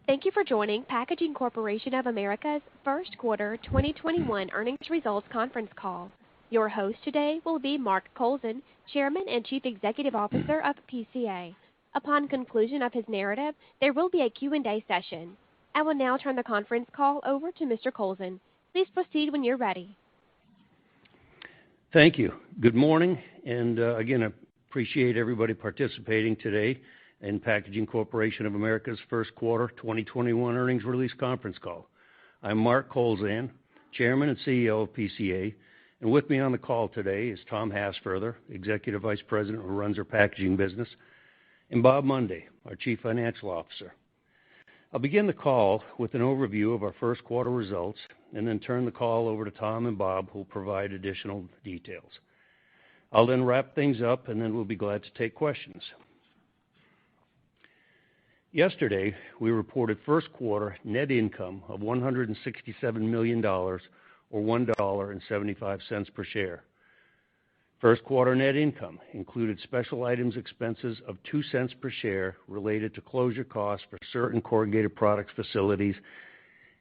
Thank you for joining Packaging Corporation of America's first quarter 2021 earnings results conference call. Your host today will be Mark Kowlzan, Chairman and Chief Executive Officer of PCA. Upon conclusion of his narrative, there will be a Q&A session. I will now turn the conference call over to Mr. Kowlzan. Please proceed when you're ready. Thank you. Good morning, and again, I appreciate everybody participating today in Packaging Corporation of America's first quarter 2021 earnings release conference call. I'm Mark Kowlzan, Chairman and CEO of PCA, and with me on the call today is Tom Hassfurther, Executive Vice President who runs our packaging business, and Bob Mundy, our Chief Financial Officer. I'll begin the call with an overview of our first quarter results and then turn the call over to Tom and Bob, who will provide additional details. I'll then wrap things up, and then we'll be glad to take questions. Yesterday, we reported first quarter net income of $167 million, or $1.75 per share. First quarter net income included special items expenses of 2 cents per share related to closure costs for certain corrugated products facilities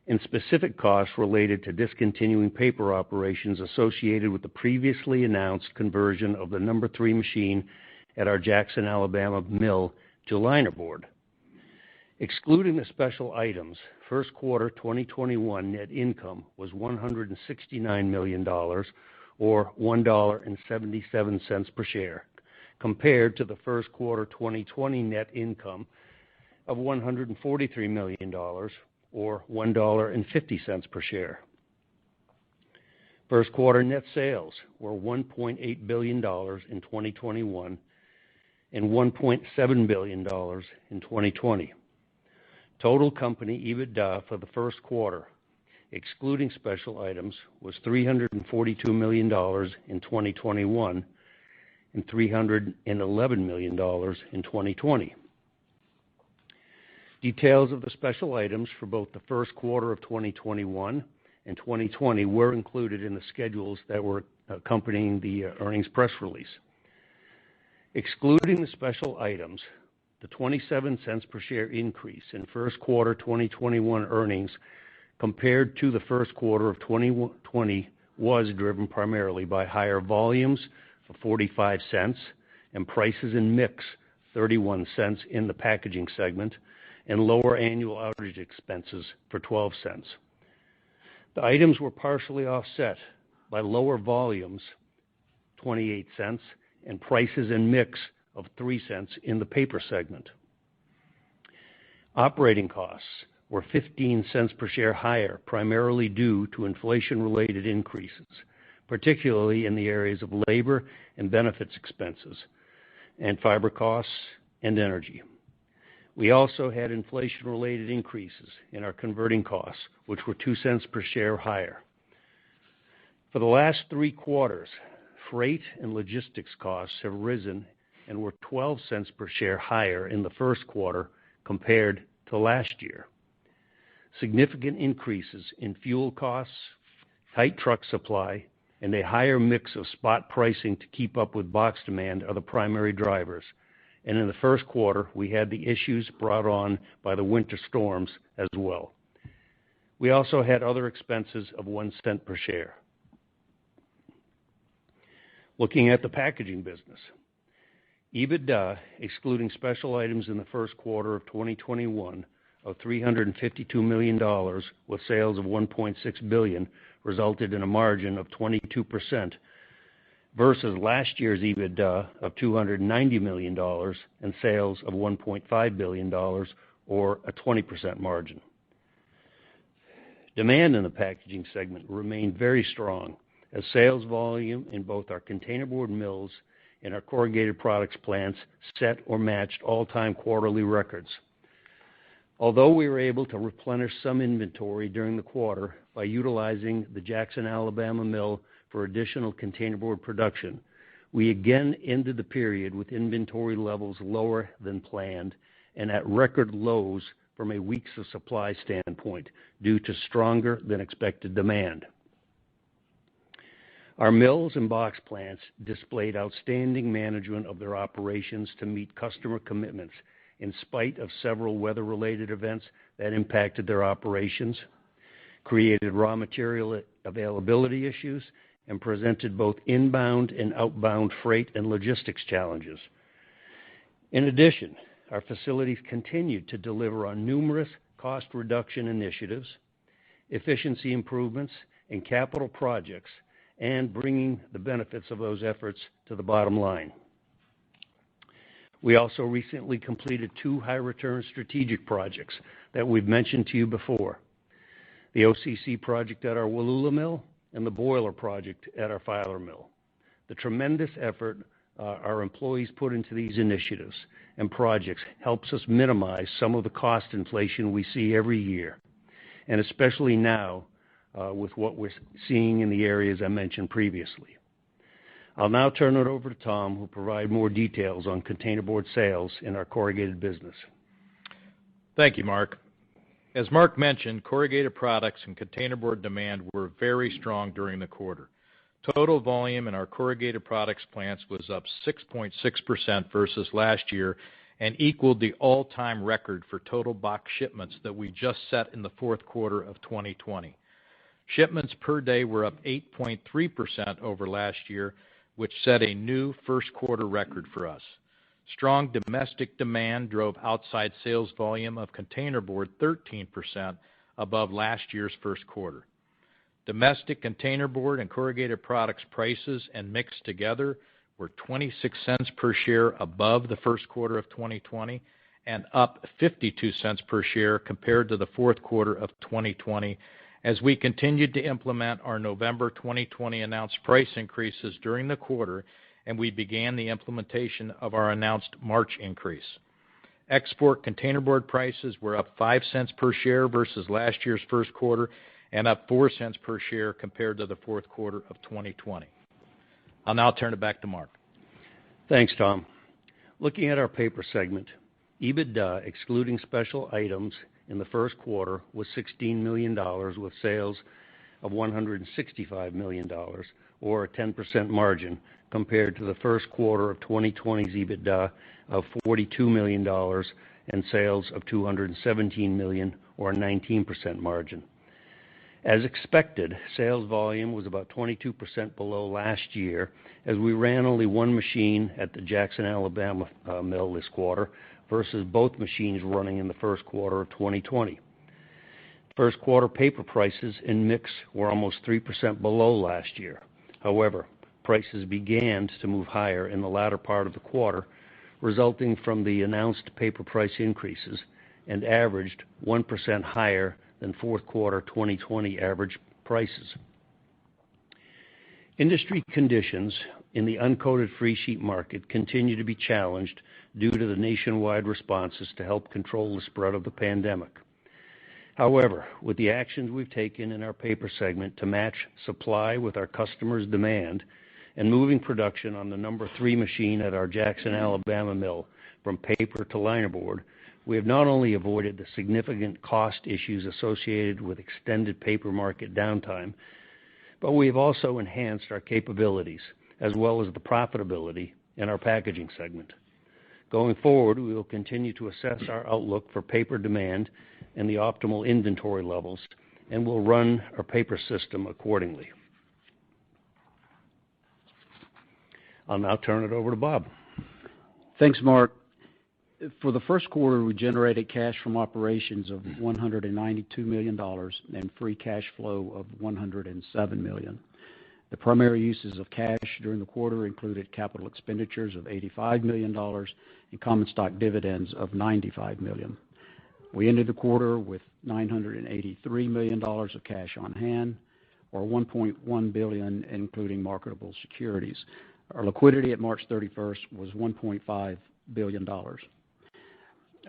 and specific costs related to discontinuing paper operations associated with the previously announced conversion of the number 3 machine at our Jackson, Alabama mill to linerboard. Excluding the special items, first quarter 2021 net income was $169 million, or $1.77 per share, compared to the first quarter 2020 net income of $143 million, or $1.50 per share. First quarter net sales were $1.8 billion in 2021 and $1.7 billion in 2020. Total company Ebitda for the first quarter, excluding special items, was $342 million in 2021 and $311 million in 2020. Details of the special items for both the first quarter of 2021 and 2020 were included in the schedules that were accompanying the earnings press release. Excluding the special items, the 27 cents per share increase in first quarter 2021 earnings compared to the first quarter of 2020 was driven primarily by higher volumes of 45 cents and prices and mix 31 cents in the packaging segment and lower annual outage expenses for 12 cents. The items were partially offset by lower volumes, 28 cents, and prices and mix of 3 cents in the paper segment. Operating costs were 15 cents per share higher, primarily due to inflation-related increases, particularly in the areas of labor and benefits expenses, and fiber costs and energy. We also had inflation-related increases in our converting costs, which were 2 cents per share higher. For the last 3 quarters, freight and logistics costs have risen and were 12 cents per share higher in the first quarter compared to last year. Significant increases in fuel costs, tight truck supply, and a higher mix of spot pricing to keep up with box demand are the primary drivers. And in the first quarter, we had the issues brought on by the winter storms as well. We also had other expenses of 1 cent per share. Looking at the packaging business, Ebitda, excluding special items in the first quarter of 2021 of $352 million with sales of $1.6 billion, resulted in a margin of 22% versus last year's Ebitda of $290 million and sales of $1.5 billion, or a 20% margin. Demand in the packaging segment remained very strong as sales volume in both our containerboard mills and our corrugated products plants set or matched all-time quarterly records. Although we were able to replenish some inventory during the quarter by utilizing the Jackson, Alabama mill for additional containerboard production, we again ended the period with inventory levels lower than planned and at record lows from a weeks of supply standpoint due to stronger than expected demand. Our mills and box plants displayed outstanding management of their operations to meet customer commitments in spite of several weather-related events that impacted their operations, created raw material availability issues, and presented both inbound and outbound freight and logistics challenges. In addition, our facilities continued to deliver on numerous cost reduction initiatives, efficiency improvements, and capital projects, and bringing the benefits of those efforts to the bottom line. We also recently completed 2 high-return strategic projects that we've mentioned to you before: the OCC project at our Wallula mill and the boiler project at our Filer mill. The tremendous effort our employees put into these initiatives and projects helps us minimize some of the cost inflation we see every year, and especially now with what we're seeing in the areas I mentioned previously. I'll now turn it over to Tom, who will provide more details on containerboard sales in our corrugated business. Thank you, Mark. As Mark mentioned, corrugated products and containerboard demand were very strong during the quarter. Total volume in our corrugated products plants was up 6.6% versus last year and equaled the all-time record for total box shipments that we just set in the fourth quarter of 2020. Shipments per day were up 8.3% over last year, which set a new first quarter record for us. Strong domestic demand drove outside sales volume of containerboard 13% above last year's first quarter. Domestic containerboard and corrugated products prices and mix together were 26 cents per share above the first quarter of 2020 and up 52 cents per share compared to the fourth quarter of 2020, as we continued to implement our November 2020 announced price increases during the quarter, and we began the implementation of our announced March increase. Export containerboard prices were up 5 cents per share versus last year's first quarter and up 4 cents per share compared to the fourth quarter of 2020. I'll now turn it back to Mark. Thanks, Tom. Looking at our paper segment, Ebitda, excluding special items, in the first quarter was $16 million with sales of $165 million, or a 10% margin, compared to the first quarter of 2020's Ebitda of $42 million and sales of $217 million, or a 19% margin. As expected, sales volume was about 22% below last year, as we ran only one machine at the Jackson, Alabama mill this quarter versus both machines running in the first quarter of 2020. First quarter paper prices and mix were almost 3% below last year. However, prices began to move higher in the latter part of the quarter, resulting from the announced paper price increases, and averaged 1% higher than fourth quarter 2020 average prices. Industry conditions in the uncoated freesheet market continue to be challenged due to the nationwide responses to help control the spread of the pandemic. However, with the actions we've taken in our paper segment to match supply with our customers' demand and moving production on the number 3 machine at our Jackson, Alabama mill from paper to linerboard, we have not only avoided the significant cost issues associated with extended paper market downtime, but we have also enhanced our capabilities as well as the profitability in our packaging segment. Going forward, we will continue to assess our outlook for paper demand and the optimal inventory levels, and will run our paper system accordingly. I'll now turn it over to Bob. Thanks, Mark. For the first quarter, we generated cash from operations of $192 million and free cash flow of $107 million. The primary uses of cash during the quarter included capital expenditures of $85 million and common stock dividends of $95 million. We ended the quarter with $983 million of cash on hand, or $1.1 billion, including marketable securities. Our liquidity at March 31st was $1.5 billion.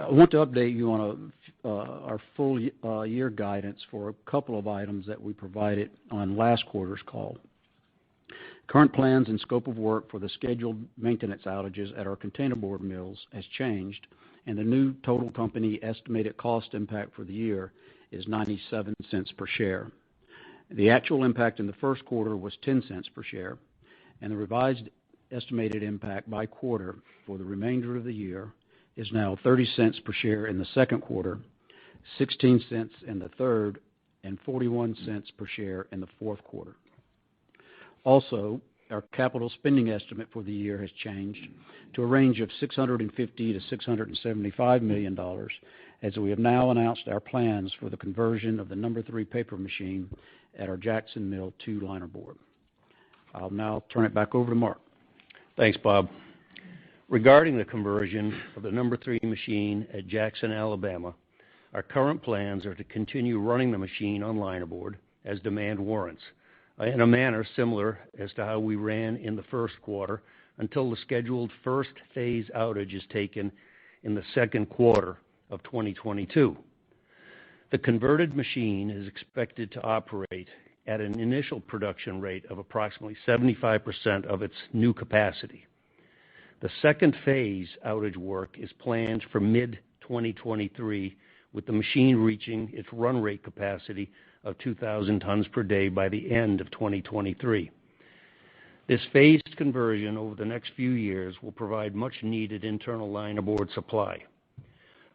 I want to update you on our full year guidance for a couple of items that we provided on last quarter's call. Current plans and scope of work for the scheduled maintenance outages at our containerboard mills has changed, and the new total company estimated cost impact for the year is 97 cents per share. The actual impact in the first quarter was 10 cents per share, and the revised estimated impact by quarter for the remainder of the year is now 30 cents per share in the second quarter, 16 cents in the third, and 41 cents per share in the fourth quarter. Also, our capital spending estimate for the year has changed to a range of $650 to $675 million, as we have now announced our plans for the conversion of the No. 3 paper machine at our Jackson Mill 2 linerboard. I'll now turn it back over to Mark. Thanks, Bob. Regarding the conversion of the No. 3 machine at Jackson, Alabama, our current plans are to continue running the machine on linerboard as demand warrants, in a manner similar as to how we ran in the first quarter until the scheduled first phase outage is taken in the second quarter of 2022. The converted machine is expected to operate at an initial production rate of approximately 75% of its new capacity. The second phase outage work is planned for mid-2023, with the machine reaching its run rate capacity of 2,000 tons per day by the end of 2023. This phased conversion over the next few years will provide much-needed internal linerboard supply.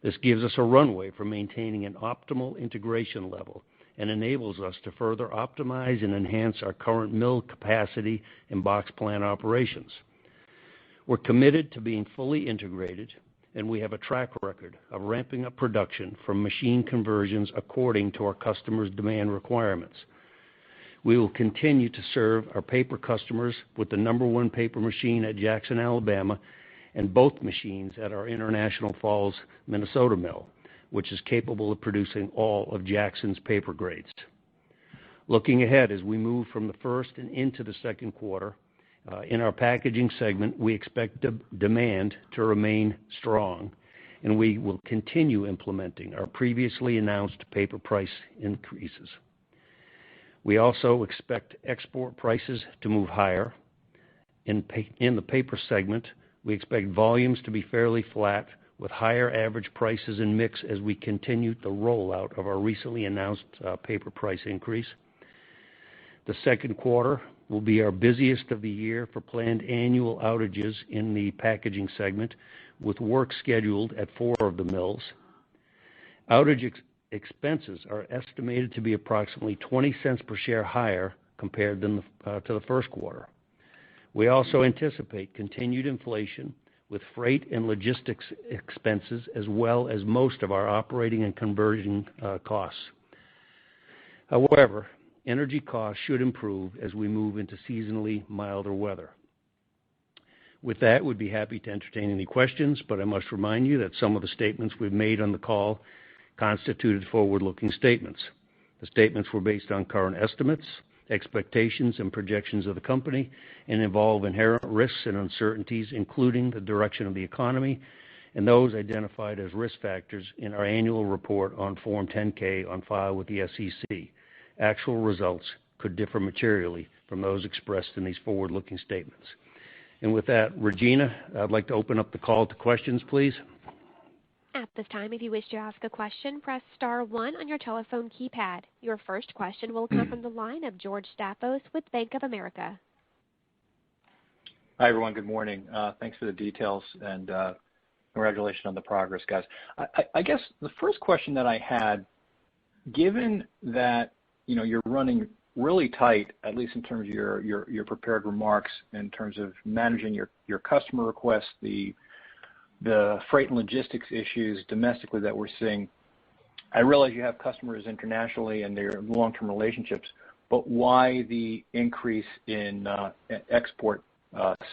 This gives us a runway for maintaining an optimal integration level and enables us to further optimize and enhance our current mill capacity and box plant operations. We're committed to being fully integrated, and we have a track record of ramping up production from machine conversions according to our customers' demand requirements. We will continue to serve our paper customers with the No. 1 paper machine at Jackson, Alabama, and both machines at our International Falls, Minnesota mill, which is capable of producing all of Jackson's paper grades. Looking ahead as we move from the first and into the second quarter, in our packaging segment, we expect demand to remain strong, and we will continue implementing our previously announced paper price increases. We also expect export prices to move higher. In the paper segment, we expect volumes to be fairly flat, with higher average prices and mix as we continue the rollout of our recently announced paper price increase. The second quarter will be our busiest of the year for planned annual outages in the packaging segment, with work scheduled at 4 of the mills. Outage expenses are estimated to be approximately 20 cents per share higher compared to the first quarter. We also anticipate continued inflation with freight and logistics expenses, as well as most of our operating and conversion costs. However, energy costs should improve as we move into seasonally milder weather. With that, we'd be happy to entertain any questions, but I must remind you that some of the statements we've made on the call constituted forward-looking statements. The statements were based on current estimates, expectations, and projections of the company, and involve inherent risks and uncertainties, including the direction of the economy and those identified as risk factors in our annual report on Form 10-K on file with the SEC. Actual results could differ materially from those expressed in these forward-looking statements. And with that, Regina, I'd like to open up the call to questions, please. At this time, if you wish to ask a question, press star 1 on your telephone keypad. Your first question will come from the line of George Staphos with Bank of America. Hi, everyone. Good morning. Thanks for the details, and congratulations on the progress, guys. I guess the first question that I had, given that you're running really tight, at least in terms of your prepared remarks, in terms of managing your customer requests, the freight and logistics issues domestically that we're seeing. I realize you have customers internationally and their long-term relationships, but why the increase in export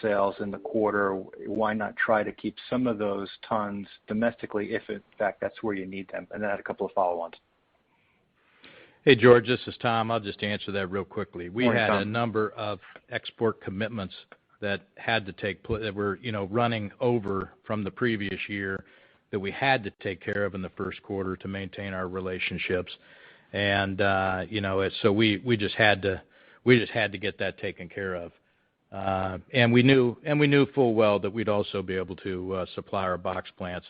sales in the quarter? Why not try to keep some of those tons domestically if, in fact, that's where you need them? And then I had a couple of follow-ons. Hey, George, this is Tom. I'll just answer that real quickly. We Morning, had Tom. a number of export commitments that had to take place, that were running over from the previous year, that we had to take care of in the first quarter to maintain our relationships, and so we just had to get that taken care of, and we knew full well that we'd also be able to supply our box plants,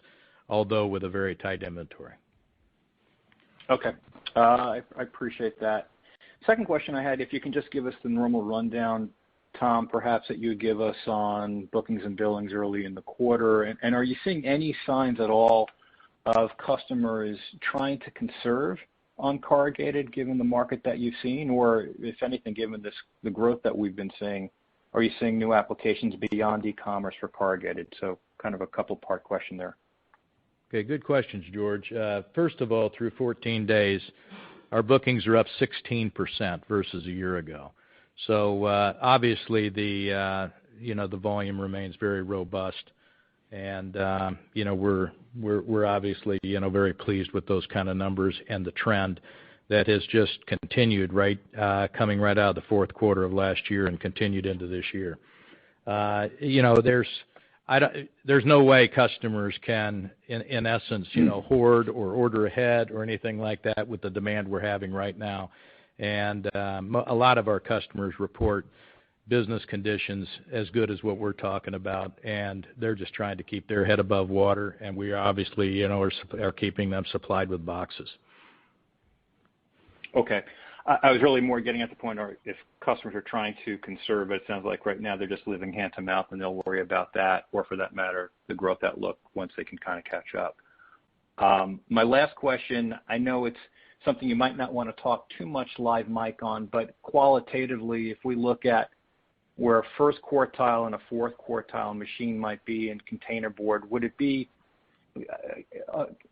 although with a very tight inventory. Okay. I appreciate that. Second question I had, if you can just give us the normal rundown, Tom, perhaps that you would give us on bookings and billings early in the quarter? And are you seeing any signs at all of customers trying to conserve on corrugated given the market that you've seen? Or if anything, given the growth that we've been seeing, are you seeing new applications beyond e-commerce for corrugated? So kind of a couple-part question there. Okay, good questions, George. First of all, through 14 days, our bookings are up 16% versus a year ago. So obviously the volume remains very robust, and we're obviously very pleased with those kind of numbers and the trend that has just continued coming right out of the fourth quarter of last year and continued into this year. There's no way customers can, in essence, hoard or order ahead or anything like that with the demand we're having right now. And a lot of our customers report business conditions as good as what we're talking about, and they're just trying to keep their head above water, and we obviously, are keeping them supplied with boxes. Okay. I was really more getting at the point, or if customers are trying to conserve, but it sounds like right now they're just living hand to mouth, and they'll worry about that, or for that matter, the growth outlook once they can kind of catch up. My last question, I know it's something you might not want to talk too much live mic on, but qualitatively, if we look at where a first quartile and a fourth quartile machine might be in containerboard, would it be,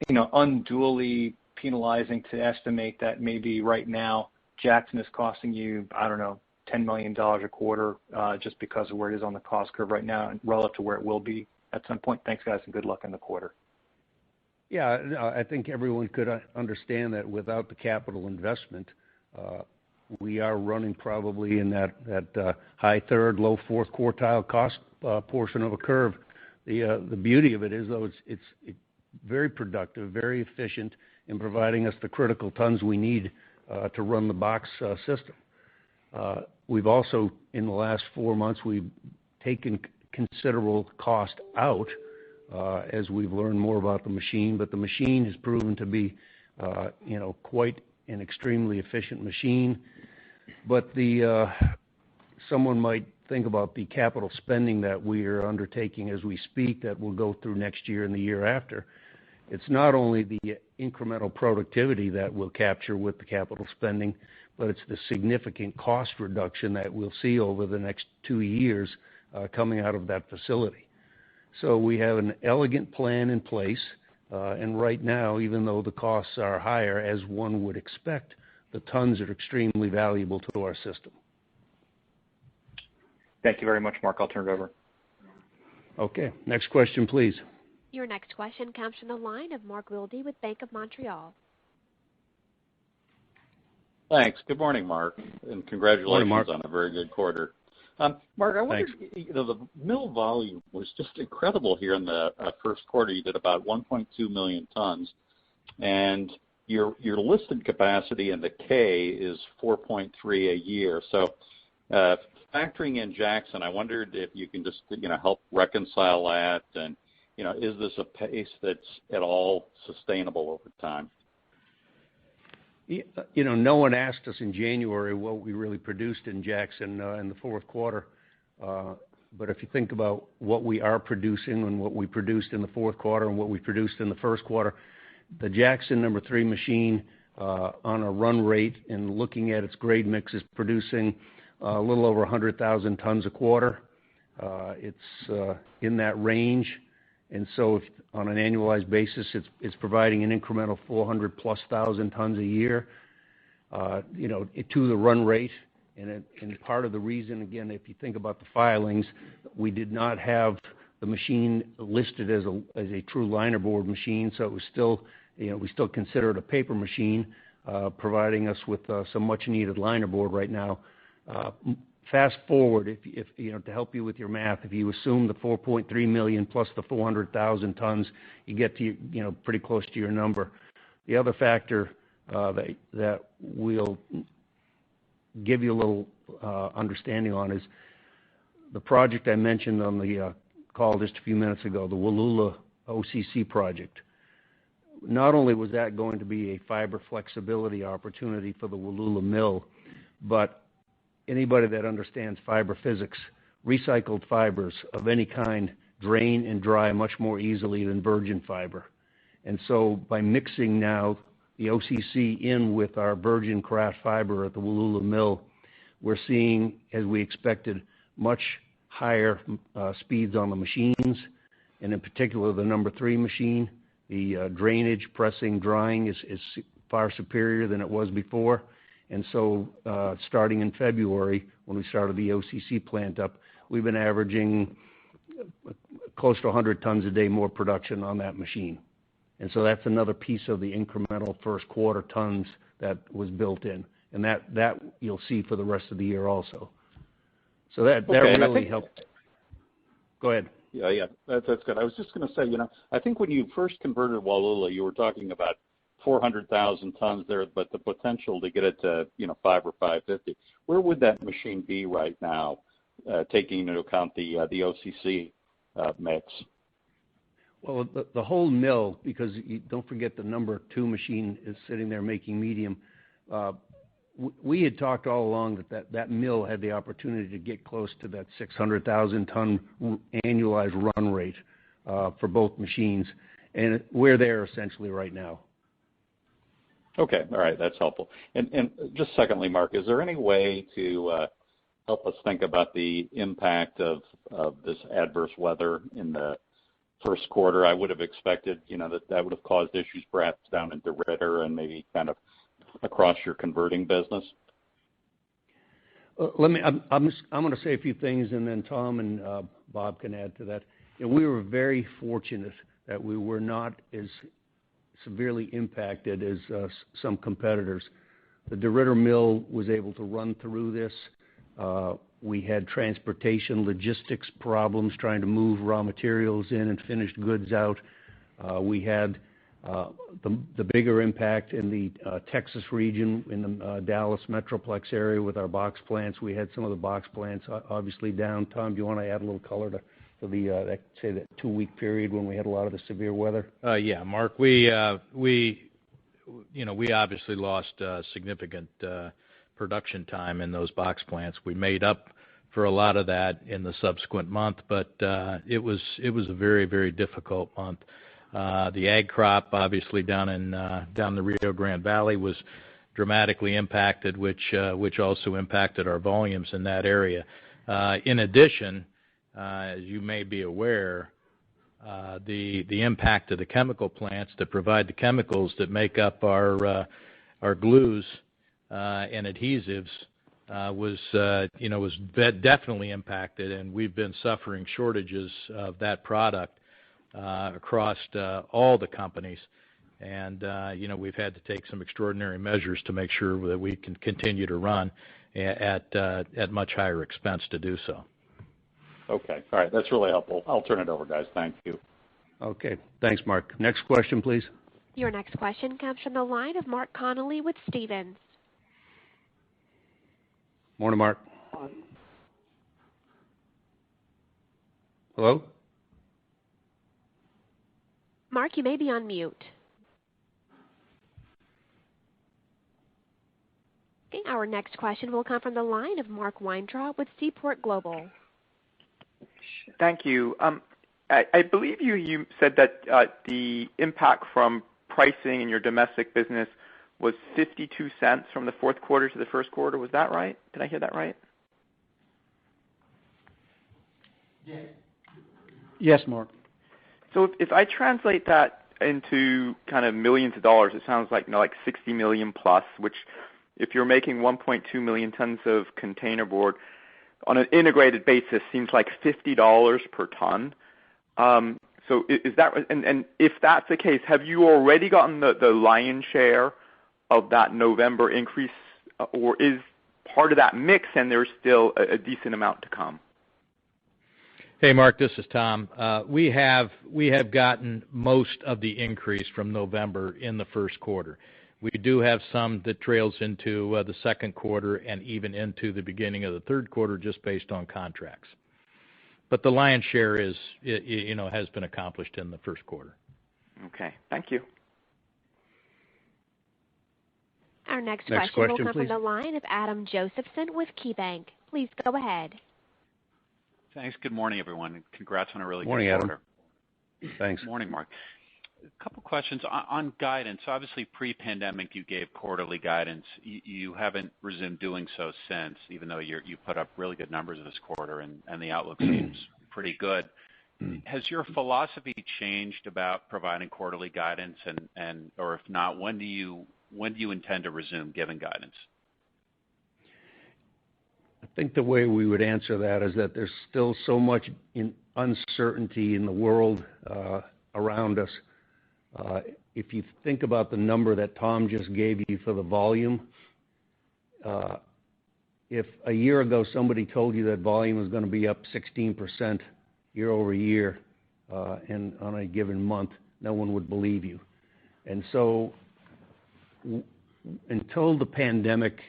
unduly penalizing to estimate that maybe right now Jackson is costing you, I don't know, $10 million a quarter just because of where it is on the cost curve right now and relative to where it will be at some point? Thanks, guys, and good luck in the quarter. Yeah, I think everyone could understand that without the capital investment, we are running probably in that high third, low fourth quartile cost portion of a curve. The beauty of it is, though, it's very productive, very efficient in providing us the critical tons we need to run the box system. We've also, in the last 4 months, we've taken considerable cost out as we've learned more about the machine, but the machine has proven to be, quite an extremely efficient machine. But someone might think about the capital spending that we are undertaking as we speak that will go through next year and the year after. It's not only the incremental productivity that we'll capture with the capital spending, but it's the significant cost reduction that we'll see over the next 2 years coming out of that facility. So we have an elegant plan in place, and right now, even though the costs are higher, as one would expect, the tons are extremely valuable to our system. Thank you very much, Mark. I'll turn it over. Okay. Next question, please. Your next question comes from the line of Mark Wilde with Bank of Montreal. Thanks. Good morning, Mark, and congratulations Morning, Mark. on a very good quarter. Mark, I wondered, the mill volume was just incredible here in the first quarter. You did about 1.2 million tons, and your listed capacity in the K is 4.3 a year. So factoring in Jackson, I wondered if you can just help reconcile that, and is this a pace that's at all sustainable over time? No one asked us in January what we really produced in Jackson in the fourth quarter. But if you think about what we are producing and what we produced in the fourth quarter and what we produced in the first quarter, the Jackson number 3 machine on a run rate and looking at its grade mix is producing a little over 100,000 tons a quarter. It's in that range. And so if, on an annualized basis, it's providing an incremental 400+ thousand tons a year, to the run rate. And part of the reason, again, if you think about the filings, we did not have the machine listed as a true linerboard machine, so it was still, we still consider it a paper machine, providing us with some much-needed linerboard right now. Fast forward, if to help you with your math, if you assume the 4.3 million plus the 400,000 tons, you get to pretty close to your number. The other factor that we'll give you a little understanding on is the project I mentioned on the call just a few minutes ago, the Wallula OCC project. Not only was that going to be a fiber flexibility opportunity for the Wallula mill, but anybody that understands fiber physics, recycled fibers of any kind drain and dry much more easily than virgin fiber. And so by mixing now the OCC in with our virgin kraft fiber at the Wallula mill, we're seeing, as we expected, much higher speeds on the machines, and in particular the number 3 machine. The drainage, pressing, drying is far superior than it was before. And so starting in February, when we started the OCC plant up, we've been averaging close to 100 tons a day more production on that machine. And so that's another piece of the incremental first quarter tons that was built in. And that you'll see for the rest of the year also. So that really helped. Go ahead. Yeah, that's good. I was just going to say, I think when you first converted Wallula, you were talking about 400,000 tons there, but the potential to get it to, 5 or 550. Where would that machine be right now, taking into account the OCC mix? Well, the whole mill, because you don't forget the number 2 machine is sitting there making medium. We had talked all along that mill had the opportunity to get close to that 600,000 ton annualized run rate for both machines, and we're there essentially right now. Okay, all right, that's helpful. And just secondly, Mark, is there any way to help us think about the impact of this adverse weather in the first quarter? I would have expected, that would have caused issues perhaps down in DeRidder and maybe kind of across your converting business. I'm going to say a few things, and then Tom and Bob can add to that. We were very fortunate that we were not as severely impacted as some competitors. The DeRidder mill was able to run through this. We had transportation logistics problems trying to move raw materials in and finished goods out. We had the bigger impact in the Texas region, in the Dallas Metroplex area with our box plants. We had some of the box plants obviously down. Tom, do you want to add a little color to the, say, that 2-week period when we had a lot of the severe weather? Yeah, Mark, we obviously lost significant production time in those box plants. We made up for a lot of that in the subsequent month, but it was a very, very difficult month. The ag crop, obviously down the Rio Grande Valley, was dramatically impacted, which also impacted our volumes in that area. In addition, as you may be aware, the impact of the chemical plants that provide the chemicals that make up our glues and adhesives was definitely impacted, and we've been suffering shortages of that product across all the companies, and we've had to take some extraordinary measures to make sure that we can continue to run at much higher expense to do so. Okay, all right, that's really helpful. I'll turn it over, guys. Thank you. Okay, thanks, Mark. Next question, please. Your next question comes from the line of Mark Connolly with Stephens. Morning, Mark. Hello? Mark, you may be on mute. Okay, our next question will come from the line of Mark Weintraub with Seaport Global. Thank you. I believe you said that the impact from pricing in your domestic business was 52 cents from the fourth quarter to the first quarter. Was that right? Did I hear that right? Yes, Mark. So if I translate that into kind of millions of dollars, it sounds like like 60 million plus, which if you're making 1.2 million tons of containerboard on an integrated basis seems like $50 per ton. So is that, and if that's the case, have you already gotten the lion's share of that November increase, or is part of that mix and there's still a decent amount to come? Hey, Mark, this is Tom. We have gotten most of the increase from November in the first quarter. We do have some that trails into the second quarter and even into the beginning of the third quarter just based on contracts. But the lion's share has been accomplished in the first quarter. Okay, thank you. Our next Next question will question, come please. from the line of Adam Josephson with KeyBank. Please go ahead. Thanks. Good morning, everyone, and congrats on a really Morning, good Adam. quarter. Thanks. Morning, Mark. A couple questions on guidance. Obviously, pre-pandemic, you gave quarterly guidance. You haven't resumed doing so since, even though you put up really good numbers this quarter, and the outlook seems pretty good. Has your philosophy changed about providing quarterly guidance, or if not, when do you intend to resume giving guidance? I think the way we would answer that is that there's still so much uncertainty in the world around us. If you think about the number that Tom just gave you for the volume, if a year ago somebody told you that volume was going to be up 16% year over year and on a given month, no one would believe you. And so until the pandemic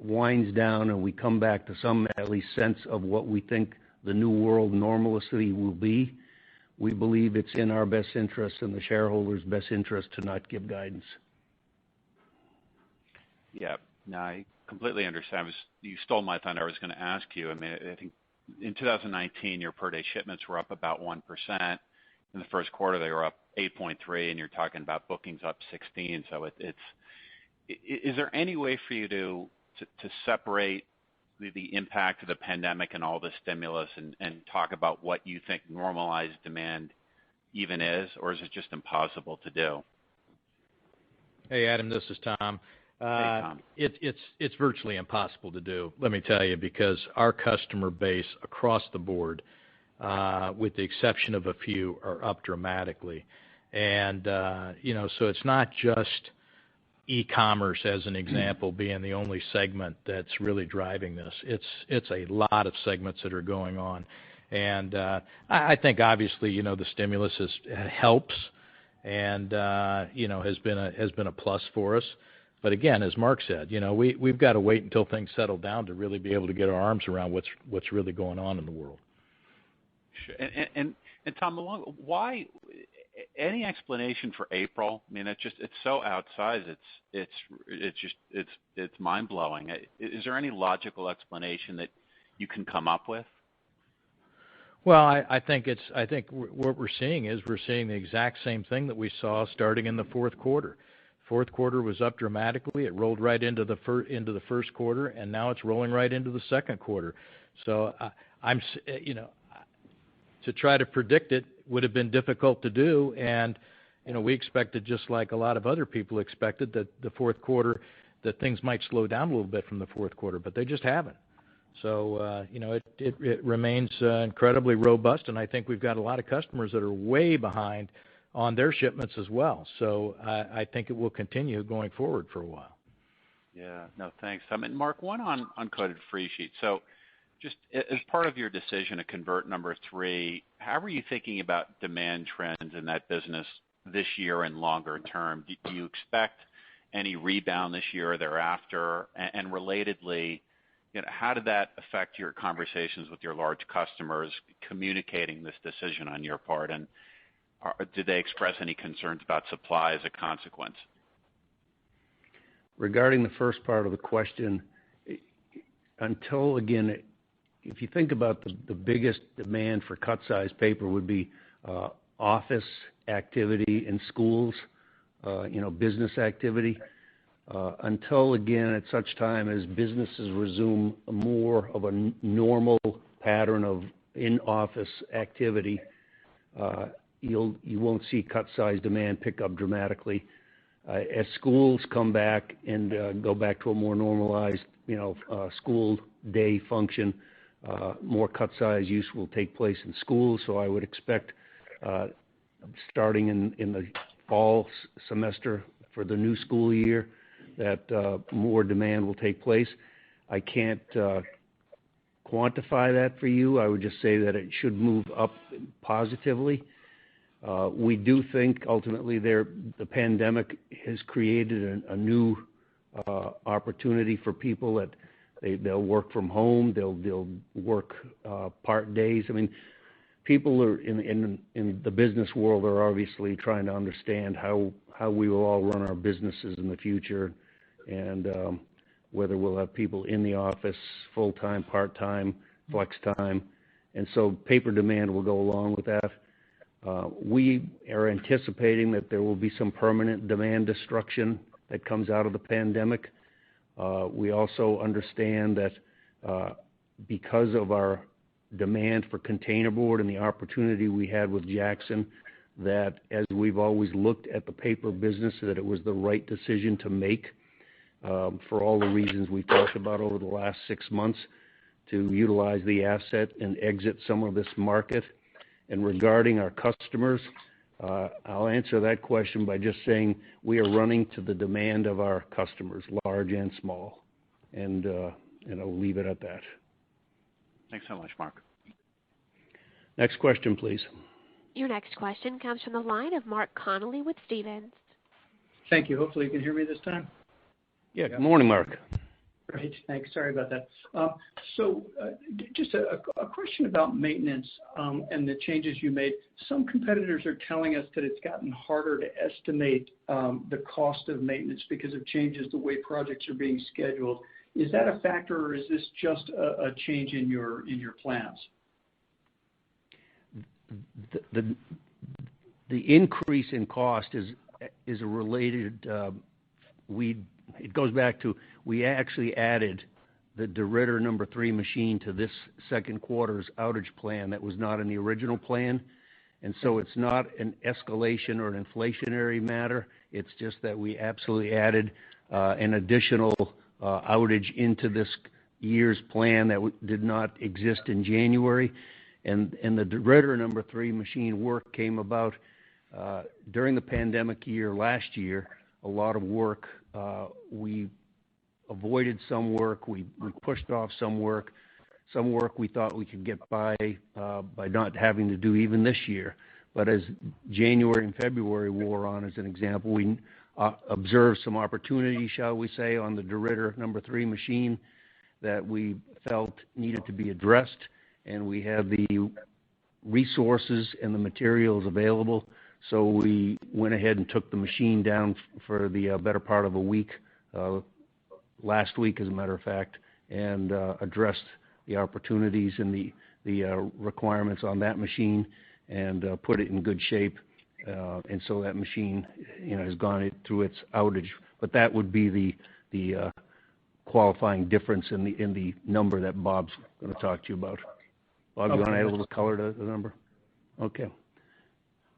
winds down and we come back to some at least sense of what we think the new world normalcy will be, we believe it's in our best interest and the shareholders' best interest to not give guidance. Yeah, no, I completely understand. You stole my thunder. I was going to ask you. I mean, I think in 2019, your per-day shipments were up about 1%. In the first quarter, they were up 8.3%, and you're talking about bookings up 16%. So is there any way for you to separate the impact of the pandemic and all the stimulus and talk about what you think normalized demand even is, or is it just impossible to do? Hey, Adam, this is Tom. Hey, Tom. It's virtually impossible to do, let me tell you, because our customer base across the board, with the exception of a few, are up dramatically. And, so it's not just e-commerce, as an example, being the only segment that's really driving this. It's a lot of segments that are going on. And I think, obviously, the stimulus helps and, has been a plus for us. But again, as Mark said, we've got to wait until things settle down to really be able to get our arms around what's really going on in the world. Sure. And Tom, why? Any explanation for April? I mean, it's so outsized. It's mind blowing. Is there any logical explanation that you can come up with? Well, I think what we're seeing is the exact same thing that we saw starting in the fourth quarter. Fourth quarter was up dramatically. It rolled right into the first quarter, and now it's rolling right into the second quarter. So to try to predict it would have been difficult to do, and we expected, just like a lot of other people expected, that the fourth quarter, that things might slow down a little bit from the fourth quarter, but they just haven't. So it remains incredibly robust, and I think we've got a lot of customers that are way behind on their shipments as well. So I think it will continue going forward for a while. Yeah, no, thanks. I mean, Mark, one on uncoated free sheet. So just as part of your decision to convert number 3, how are you thinking about demand trends in that business this year and longer term? Do you expect any rebound this year or thereafter? And relatedly, how did that affect your conversations with your large customers communicating this decision on your part? And did they express any concerns about supply as a consequence? Regarding the first part of the question, until, again, if you think about the biggest demand for cut-size paper would be office activity in schools, business activity. Until, again, at such time as businesses resume more of a normal pattern of in-office activity, you won't see cut-size demand pick up dramatically. As schools come back and go back to a more normalized, school day function, more cut-size use will take place in schools. So I would expect, starting in the fall semester for the new school year, that more demand will take place. I can't quantify that for you. I would just say that it should move up positively. We do think ultimately the pandemic has created a new opportunity for people that they'll work from home. They'll work part days. I mean, people are in the business world are obviously trying to understand how we will all run our businesses in the future. and whether we'll have people in the office full-time, part-time, flex time, and so paper demand will go along with that. We are anticipating that there will be some permanent demand destruction that comes out of the pandemic. We also understand that because of our demand for containerboard and the opportunity we had with Jackson, that as we've always looked at the paper business, that it was the right decision to make for all the reasons we've talked about over the last 6 months, to utilize the asset and exit some of this market. And regarding our customers, I'll answer that question by just saying we are running to the demand of our customers, large and small, and I'll leave it at that. Thanks so much, Mark. Next question, please. Your next question comes from the line of Mark Connolly with Stephens. Thank you. Hopefully you can hear me this time. Yeah, good morning, Mark. Great, thanks. Sorry about that. Just a question about maintenance and the changes you made. Some competitors are telling us that it's gotten harder to estimate the cost of maintenance because of changes the way projects are being scheduled. Is that a factor, or is this just a change in your plans? The increase in cost is related. It goes back to, we actually added the DeRidder number 3 machine to this second quarter's outage plan that was not in the original plan. And so it's not an escalation or an inflationary matter. It's just that we absolutely added an additional outage into this year's plan that did not exist in January. And the DeRidder number 3 machine work came about during the pandemic year last year. A lot of work. We avoided some work. We pushed off some work. Some work we thought we could get by not having to do even this year. But as January and February wore on, as an example, we observed some opportunity, shall we say, on the DeRidder number 3 machine that we felt needed to be addressed, and we had the resources and the materials available. So we went ahead and took the machine down for the better part of a week, last week as a matter of fact, and addressed the opportunities and the requirements on that machine, and put it in good shape. And so that machine, has gone through its outage. But that would be the qualifying difference in the number that Bob's going to talk to you about. Bob, you want to add a little color to the number? Okay.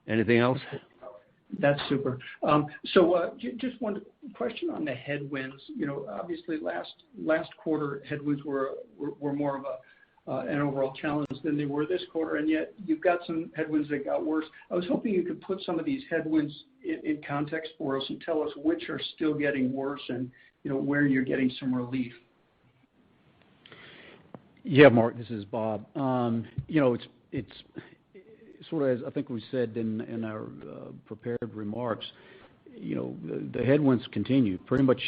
Anything else? That's super. Just one question on the headwinds. Obviously last quarter headwinds were more of an overall challenge than they were this quarter, and yet you've got some headwinds that got worse. I was hoping you could put some of these headwinds in context for us and tell us which are still getting worse and where you're getting some relief. Yeah, Mark, this is Bob. It's sort of, as I think we said in our prepared remarks, the headwinds continue. Pretty much,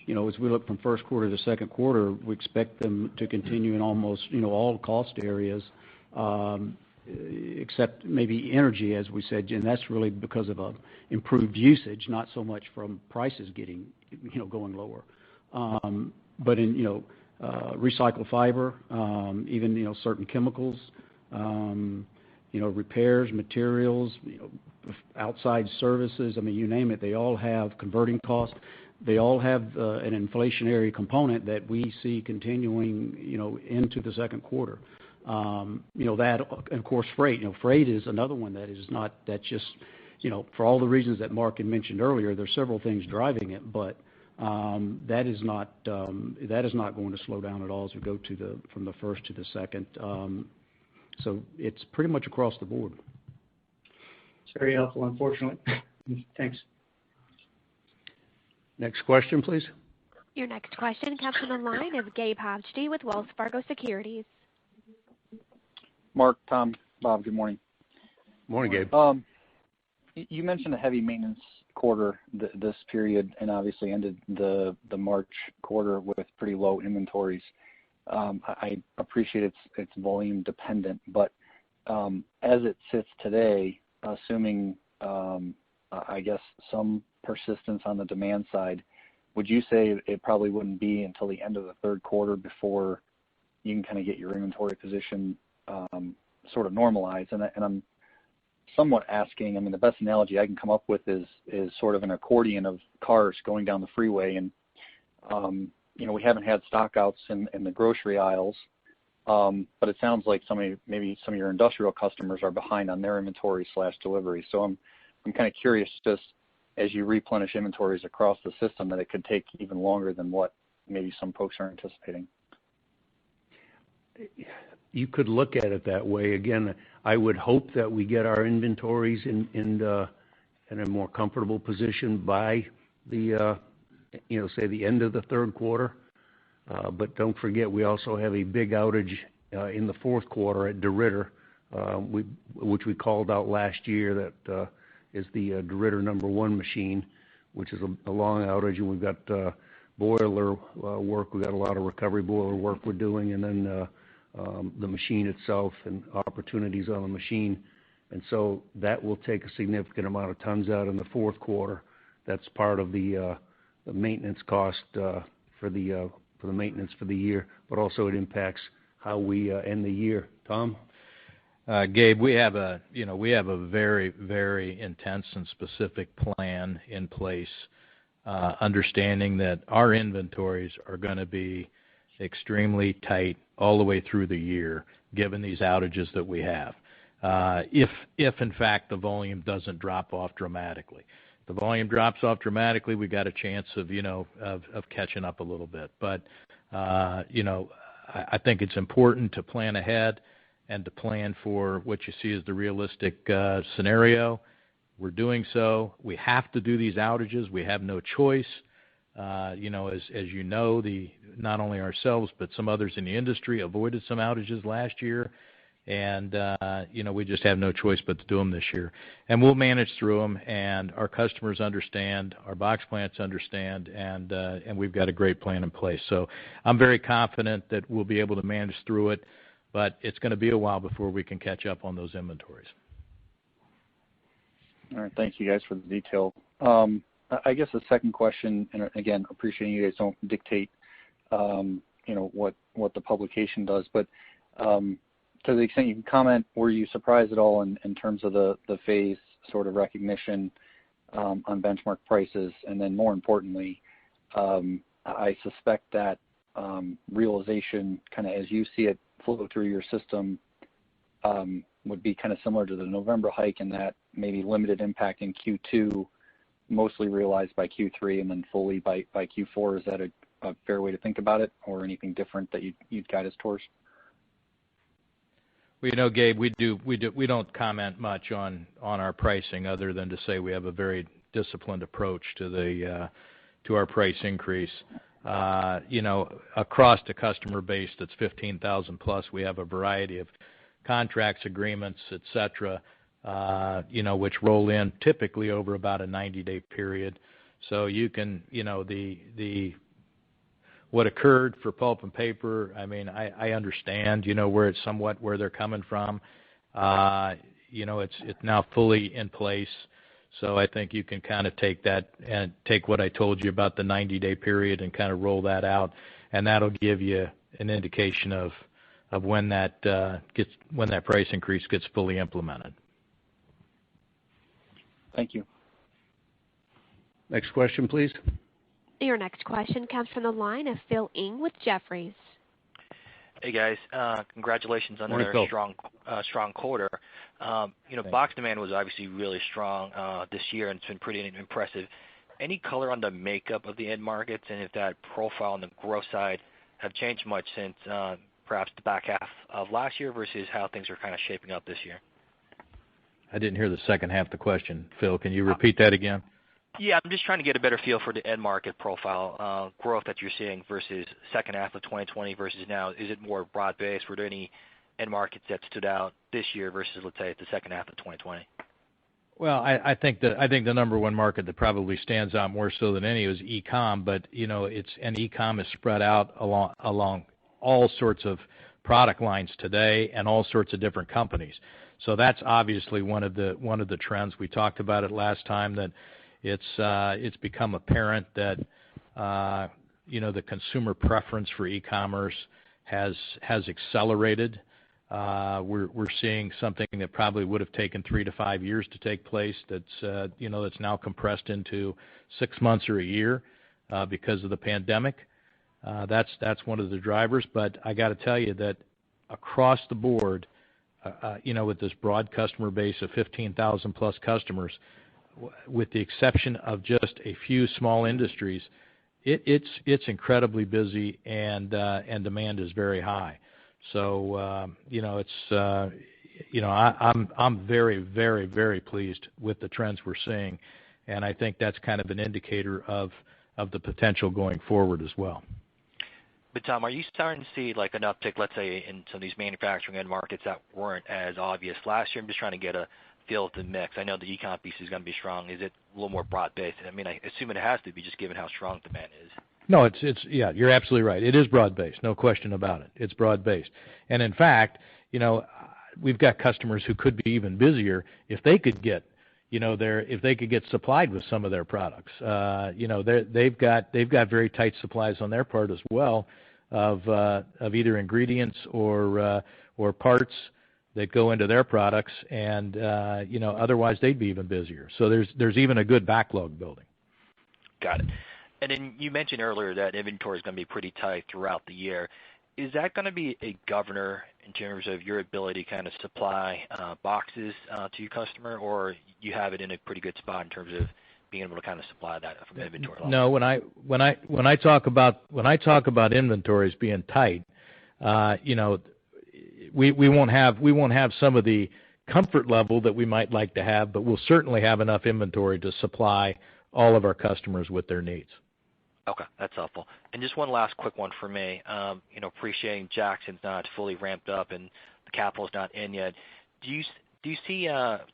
as we look from first quarter to second quarter, we expect them to continue in almost, all cost areas, except maybe energy, as we said, and that's really because of improved usage, not so much from prices getting, going lower. But in, recycled fiber, even, certain chemicals, repairs, materials, outside services, you name it, they all have converting costs. They all have an inflationary component that we see continuing, into the second quarter. That, of course, freight. Freight is another one that's just, for all the reasons that Mark had mentioned earlier, there's several things driving it, but that is not going to slow down at all as we go from the first to the second. So it's pretty much across the board. It's very helpful, unfortunately. Thanks. Next question, please. Your next question comes from the line of Gabe Hajde with Wells Fargo Securities. Mark, Tom, Bob, good morning. Morning, Gabe. You mentioned a heavy maintenance quarter this period, and obviously ended the March quarter with pretty low inventories. I appreciate it's volume dependent, but as it sits today, assuming I guess some persistence on the demand side, would you say it probably wouldn't be until the end of the third quarter before you can kind of get your inventory position sort of normalized? And I'm somewhat asking, I mean, the best analogy I can come up with is sort of an accordion of cars going down the freeway, and we haven't had stockouts in the grocery aisles, but it sounds like maybe some of your industrial customers are behind on their inventory / delivery. So I'm kind of curious, just as you replenish inventories across the system, that it could take even longer than what maybe some folks are anticipating. You could look at it that way. Again, I would hope that we get our inventories in a more comfortable position by the say the end of the third quarter. But don't forget, we also have a big outage in the fourth quarter at DeRidder, which we called out last year. That is the DeRidder number 1 machine, which is a long outage, and we've got boiler work. We've got a lot of recovery boiler work we're doing, and then the machine itself and opportunities on the machine. And so that will take a significant amount of tons out in the fourth quarter. That's part of the maintenance cost for the maintenance for the year, but also it impacts how we end the year. Tom? Gabe, we have a very, very intense and specific plan in place, understanding that our inventories are going to be extremely tight all the way through the year, given these outages that we have. If in fact the volume doesn't drop off dramatically. If the volume drops off dramatically, we got a chance of catching up a little bit. But I think it's important to plan ahead and to plan for what you see as the realistic scenario. We're doing so. We have to do these outages. We have no choice. As you know, not only ourselves but some others in the industry avoided some outages last year, and we just have no choice but to do them this year. And we'll manage through them, and our customers understand, our box plants understand, and we've got a great plan in place. So I'm very confident that we'll be able to manage through it, but it's going to be a while before we can catch up on those inventories. All right, thank you guys for the detail. I guess the second question, and again, appreciating you guys don't dictate, what the publication does, but to the extent you can comment, were you surprised at all in terms of the phase sort of recognition on benchmark prices? And then more importantly, I suspect that realization, kind of as you see it flow through your system, would be kind of similar to the November hike, in that maybe limited impact in Q2, mostly realized by Q3, and then fully by Q4. Is that a fair way to think about it, or anything different that you'd guide us towards? Well, Gabe, we don't comment much on our pricing, other than to say we have a very disciplined approach to our price increase. Across the customer base that's 15,000 plus, we have a variety of contracts, agreements, et cetera, which roll in typically over about a 90-day period. So you can, what occurred for pulp and paper, I mean, I understand, where they're coming from. It's now fully in place. So I think you can kind of take that and take what I told you about the 90-day period and kind of roll that out, and that'll give you an indication of when that price increase gets fully implemented. Thank you. Next question, please. Your next question comes from the line of Phil Ng with Jefferies. Hey guys, congratulations on another strong quarter. Box demand was obviously really strong this year, and it's been pretty impressive. Any color on the makeup of the end markets, and if that profile on the growth side have changed much since perhaps the back half of last year versus how things are kind of shaping up this year? I didn't hear the second half of the question. Phil, can you repeat that again? Yeah, I'm just trying to get a better feel for the end market profile, growth that you're seeing versus second half of 2020 versus now. Is it more broad-based? Were there any end markets that stood out this year versus, let's say, the second half of 2020? Well, I think the number one market that probably stands out more so than any is e-com, but e-com is spread out along all sorts of product lines today and all sorts of different companies. So that's obviously one of the trends. We talked about it last time, that it's become apparent that the consumer preference for e-commerce has accelerated. We're seeing something that probably would have taken 3 to 5 years to take place that's now compressed into 6 months or a year because of the pandemic. That's one of the drivers. But I got to tell you that across the board, with this broad customer base of 15,000 plus customers, with the exception of just a few small industries, it's incredibly busy and demand is very high. So I'm very, very, very pleased with the trends we're seeing, and I think that's kind of an indicator of the potential going forward as well. But Tom, are you starting to see like an uptick, let's say, in some of these manufacturing end markets that weren't as obvious last year? I'm just trying to get a feel of the mix. I know the e-com piece is going to be strong. Is it a little more broad-based? I mean, I assume it has to be just given how strong demand is. No, yeah, you're absolutely right. It is broad-based, no question about it. It's broad-based. And in fact, we've got customers who could be even busier if they could get, if they could get supplied with some of their products. They've got very tight supplies on their part as well of either ingredients or parts that go into their products, and otherwise they'd be even busier. So there's even a good backlog building. Got it. And then you mentioned earlier that inventory is going to be pretty tight throughout the year. Is that going to be a governor in terms of your ability to kind of supply boxes to your customer, or you have it in a pretty good spot in terms of being able to kind of supply that from inventory level? No, when I talk about inventories being tight, we won't have some of the comfort level that we might like to have, but we'll certainly have enough inventory to supply all of our customers with their needs. Okay, that's helpful. And just one last quick one for me. Appreciating Jackson's not fully ramped up and the capital's not in yet. Do you see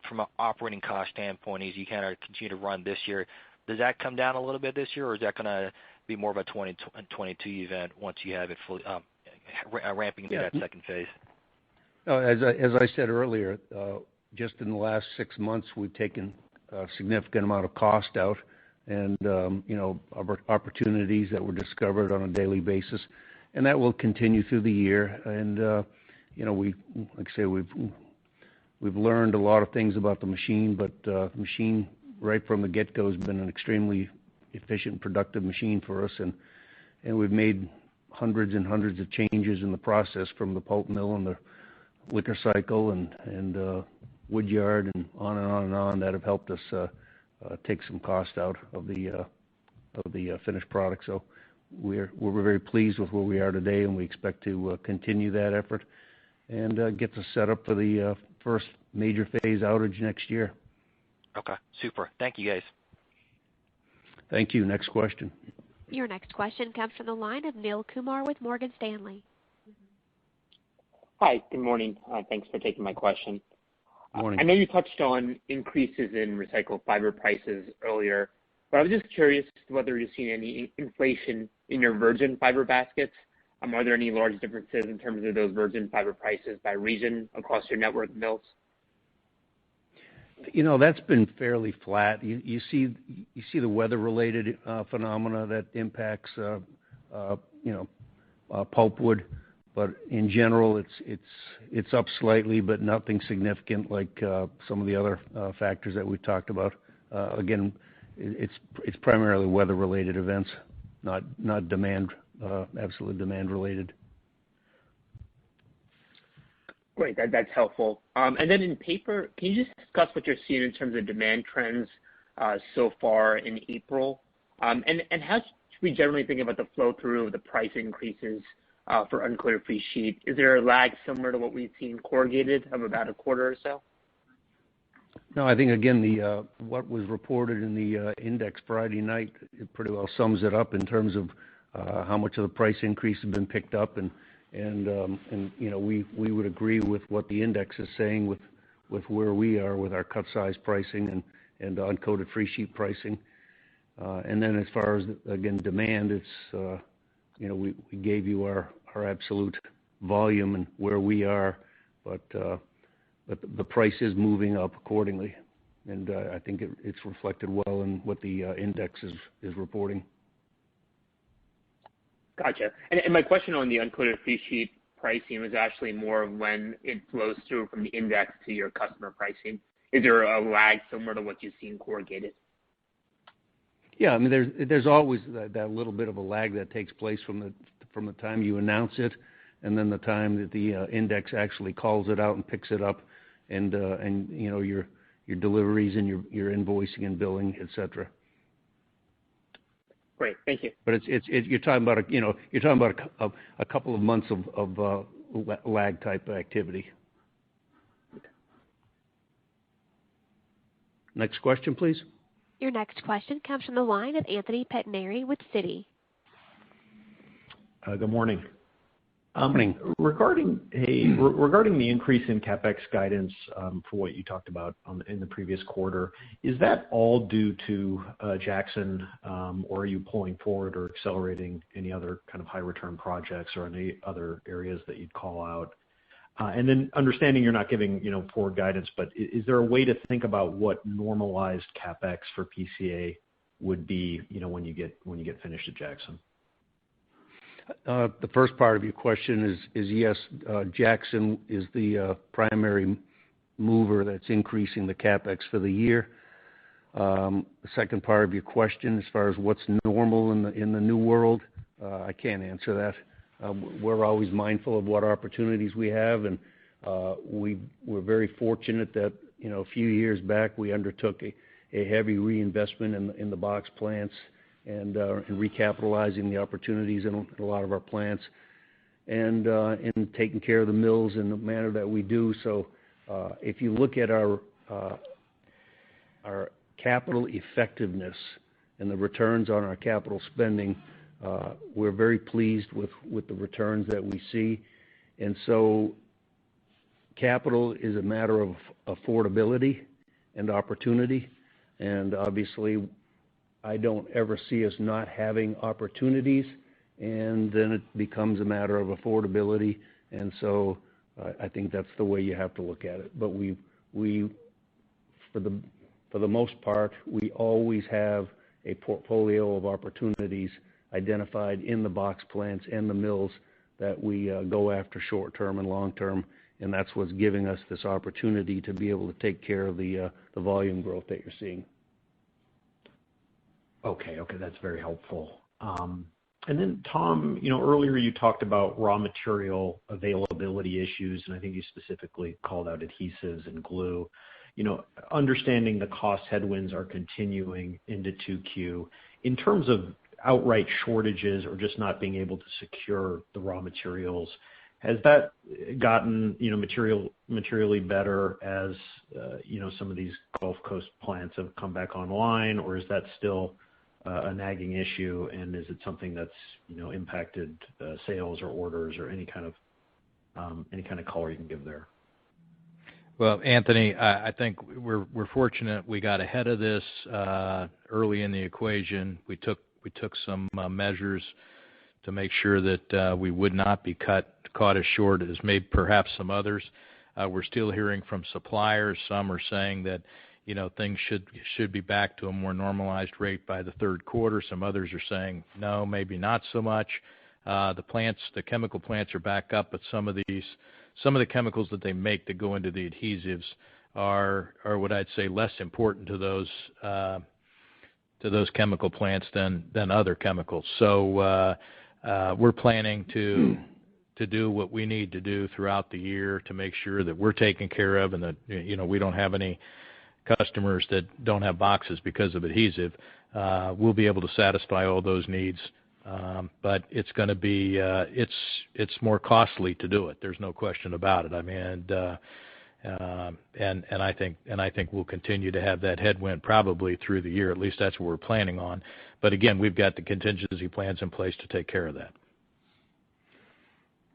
from an operating cost standpoint, as you kind of continue to run this year, does that come down a little bit this year, or is that going to be more of a 2022 event once you have it fully ramping into that second phase? As I said earlier, just in the last 6 months, we've taken a significant amount of cost out, and opportunities that were discovered on a daily basis, and that will continue through the year. And we've learned a lot of things about the machine, but the machine right from the get-go has been an extremely efficient, productive machine for us, and we've made hundreds and hundreds of changes in the process, from the pulp mill and the liquor cycle and wood yard and on and on and on, that have helped us take some cost out of the finished product. So we're very pleased with where we are today, and we expect to continue that effort and get us set up for the first major phase outage next year. Okay, super. Thank you, guys. Thank you. Next question. Your next question comes from the line of Neil Kumar with Morgan Stanley. Hi, good morning. Thanks for taking my question. Morning. I know you touched on increases in recycled fiber prices earlier, but I was just curious whether you've seen any inflation in your virgin fiber baskets. Are there any large differences in terms of those virgin fiber prices by region across your network of mills? That's been fairly flat. You see the weather-related phenomena that impacts pulpwood, but in general, it's up slightly, but nothing significant like some of the other factors that we talked about. Again, it's primarily weather-related events, not demand, absolute demand-related. Great, that's helpful. And then in paper, can you just discuss what you're seeing in terms of demand trends so far in April? And how should we generally think about the flow-through of the price increases for uncoated free sheet? Is there a lag similar to what we've seen corrugated of about a quarter or so? No, I think, again, what was reported in the index Friday night, it pretty well sums it up in terms of how much of the price increase has been picked up, and we would agree with what the index is saying with where we are with our cut size pricing and uncoated free sheet pricing. And then as far as, again, demand, it's we gave you our absolute volume and where we are, but the price is moving up accordingly, and I think it's reflected well in what the index is reporting. Gotcha. And my question on the uncoated freesheet pricing was actually more of when it flows through from the index to your customer pricing. Is there a lag similar to what you see in corrugated? Yeah, I mean, there's always that little bit of a lag that takes place from the time you announce it, and then the time that the index actually calls it out and picks it up, and you know your deliveries and your invoicing and billing, et cetera. Great, thank you. But it's you're talking about a couple of months of lag type activity. Next question, please. Your next question comes from the line of Anthony Pettinari with Citi. Good morning. Morning. Regarding the increase in CapEx guidance for what you talked about in the previous quarter, is that all due to Jackson, or are you pulling forward or accelerating any other kind of high return projects or any other areas that you'd call out? And then understanding you're not giving forward guidance, but is there a way to think about what normalized CapEx for PCA would be when you get finished at Jackson? The first part of your question is yes. Jackson is the primary mover that's increasing the CapEx for the year. The second part of your question, as far as what's normal in the new world, I can't answer that. We're always mindful of what opportunities we have, and we're very fortunate that a few years back we undertook a heavy reinvestment in the box plants and recapitalizing the opportunities in a lot of our plants, and in taking care of the mills in the manner that we do. So if you look at our capital effectiveness and the returns on our capital spending, we're very pleased with the returns that we see. And so capital is a matter of affordability and opportunity, and obviously I don't ever see us not having opportunities, and then it becomes a matter of affordability, and so I think that's the way you have to look at it. But we for the most part, we always have a portfolio of opportunities identified in the box plants and the mills that we go after short term and long term, and that's what's giving us this opportunity to be able to take care of the volume growth that you're seeing. Okay, that's very helpful. And then Tom, earlier you talked about raw material availability issues, and I think you specifically called out adhesives and glue. Understanding the cost headwinds are continuing into 2Q. In terms of outright shortages or just not being able to secure the raw materials, has that gotten materially better as some of these Gulf Coast plants have come back online, or is that still a nagging issue, and is it something that's impacted sales or orders or any kind of color you can give there? Well, Anthony, I think we're fortunate we got ahead of this early in the equation. We took some measures to make sure that we would not be caught as short as maybe perhaps some others. We're still hearing from suppliers. Some are saying that things should be back to a more normalized rate by the third quarter. Some others are saying no, maybe not so much. The chemical plants are back up, but some of the chemicals that they make that go into the adhesives are what I'd say less important to those chemical plants than other chemicals. So we're planning to do what we need to do throughout the year to make sure that we're taken care of, and that we don't have any customers that don't have boxes because of adhesive. We'll be able to satisfy all those needs, but it's going to be it's more costly to do it. There's no question about it. I mean, and I think we'll continue to have that headwind probably through the year. At least that's what we're planning on. But again, we've got the contingency plans in place to take care of that.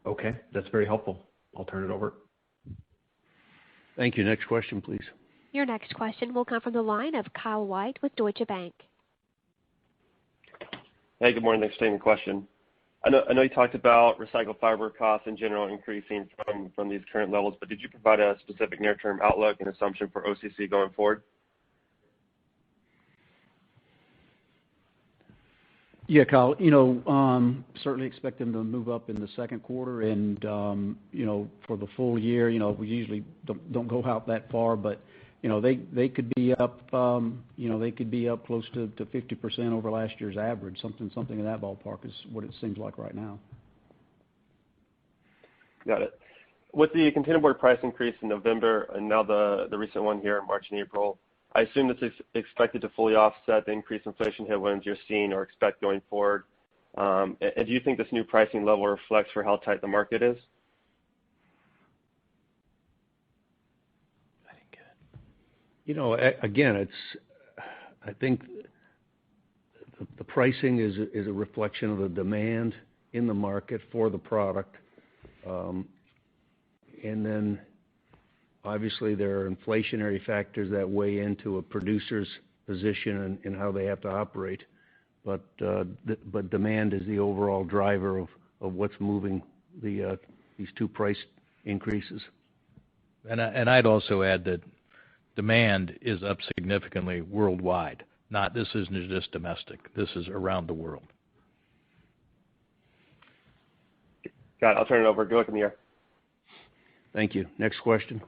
Okay, that's very helpful. I'll turn it over. Thank you. Next question, please. Your next question will come from the line of Kyle White with Deutsche Bank. Hey, good morning. Thanks for taking the question. I know you talked about recycled fiber costs in general increasing from these current levels, but did you provide a specific near-term outlook and assumption for OCC going forward? Yeah, Kyle, certainly expect them to move up in the second quarter and, for the full year, we usually don't go out that far, but, they could be up, they could be up close to 50% over last year's average. Something in that ballpark is what it seems like right now. Got it. With the containerboard price increase in November and now the recent one here in March and April, I assume this is expected to fully offset the increased inflation headwinds you're seeing or expect going forward. And do you think this new pricing level reflects for how tight the market is? Again, I think the pricing is a reflection of the demand in the market for the product. And then obviously there are inflationary factors that weigh into a producer's position and how they have to operate. But demand is the overall driver of what's moving these two price increases. And I'd also add that demand is up significantly worldwide. This isn't just domestic. This is around the world. Got it. I'll turn it over. Good luck in the year. Thank you. Next question.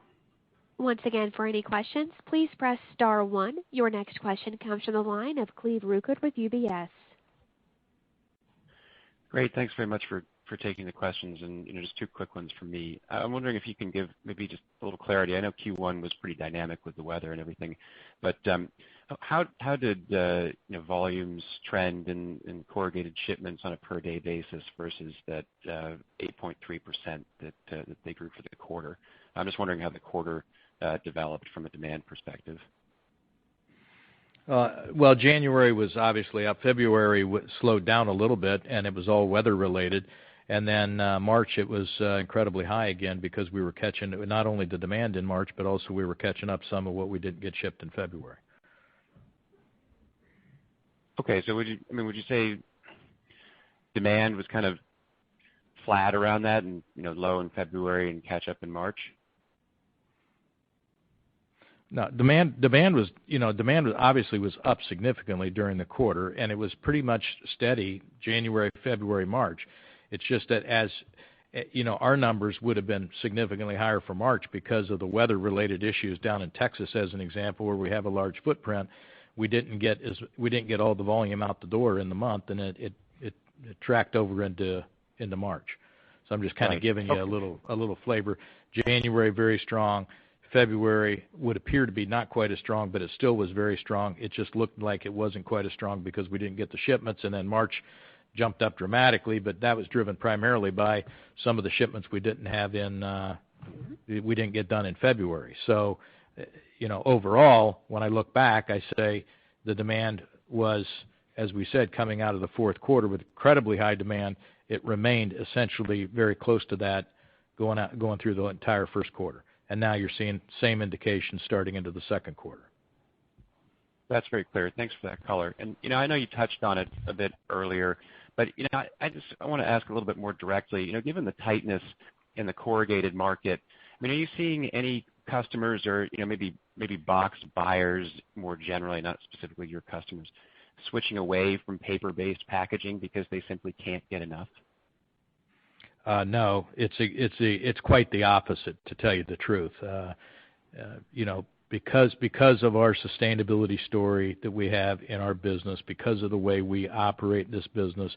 Once again, for any questions, please press star 1. Your next question comes from the line of Cleve Rueckert with UBS. Great. Thanks very much for taking the questions. And just two quick ones from me. I'm wondering if you can give maybe just a little clarity. I know Q1 was pretty dynamic with the weather and everything, but how did volumes trend in corrugated shipments on a per day basis versus that 8.3% that they grew for the quarter? I'm just wondering how the quarter developed from a demand perspective. Well, January was obviously up. February slowed down a little bit, and it was all weather related. And then March, it was incredibly high again because we were catching not only the demand in March, but also we were catching up some of what we didn't get shipped in February. Okay, so would you say demand was kind of flat around that, and low in February and catch up in March? No, demand was obviously was up significantly during the quarter, and it was pretty much steady January, February, March. It's just that as our numbers would have been significantly higher for March because of the weather-related issues down in Texas, as an example, where we have a large footprint. We didn't get all the volume out the door in the month, and it tracked over into March. So I'm just kind of giving you a little flavor. January very strong. February would appear to be not quite as strong, but it still was very strong. It just looked like it wasn't quite as strong because we didn't get the shipments, and then March jumped up dramatically, but that was driven primarily by some of the shipments we didn't get done in February. So, overall, when I look back, I say the demand was, as we said, coming out of the fourth quarter with incredibly high demand. It remained essentially very close to that going through the entire first quarter. And now you're seeing same indications starting into the second quarter. That's very clear. Thanks for that color. And, I know you touched on it a bit earlier, but, I want to ask a little bit more directly, given the tightness in the corrugated market, are you seeing any customers or, maybe box buyers more generally, not specifically your customers, switching away from paper-based packaging because they simply can't get enough? No, it's quite the opposite, to tell you the truth. Because of our sustainability story that we have in our business, because of the way we operate this business,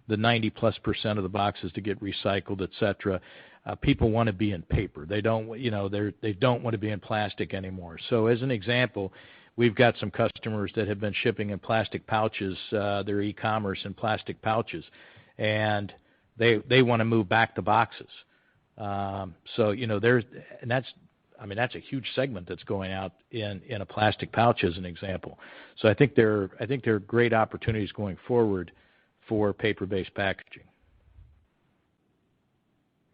the 90+% of the boxes to get recycled, et cetera, people want to be in paper. They don't want to be in plastic anymore. So as an example, we've got some customers that have been shipping in plastic pouches, their e-commerce in plastic pouches, and they want to move back to boxes. So that's a huge segment that's going out in a plastic pouch as an example. So I think there are great opportunities going forward for paper-based packaging.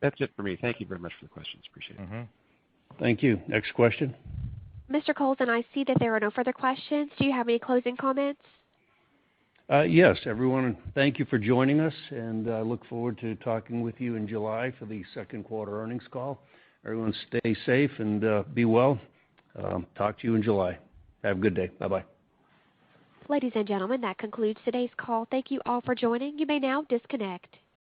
That's it for me. Thank you very much for the questions. Appreciate it. Mm-hmm. Thank you. Next question. Mr. Colson, I see that there are no further questions. Do you have any closing comments? Yes, everyone, thank you for joining us, and I look forward to talking with you in July for the second quarter earnings call. Everyone stay safe and be well. Talk to you in July. Have a good day. Bye-bye. Ladies and gentlemen, that concludes today's call. Thank you all for joining. You may now disconnect.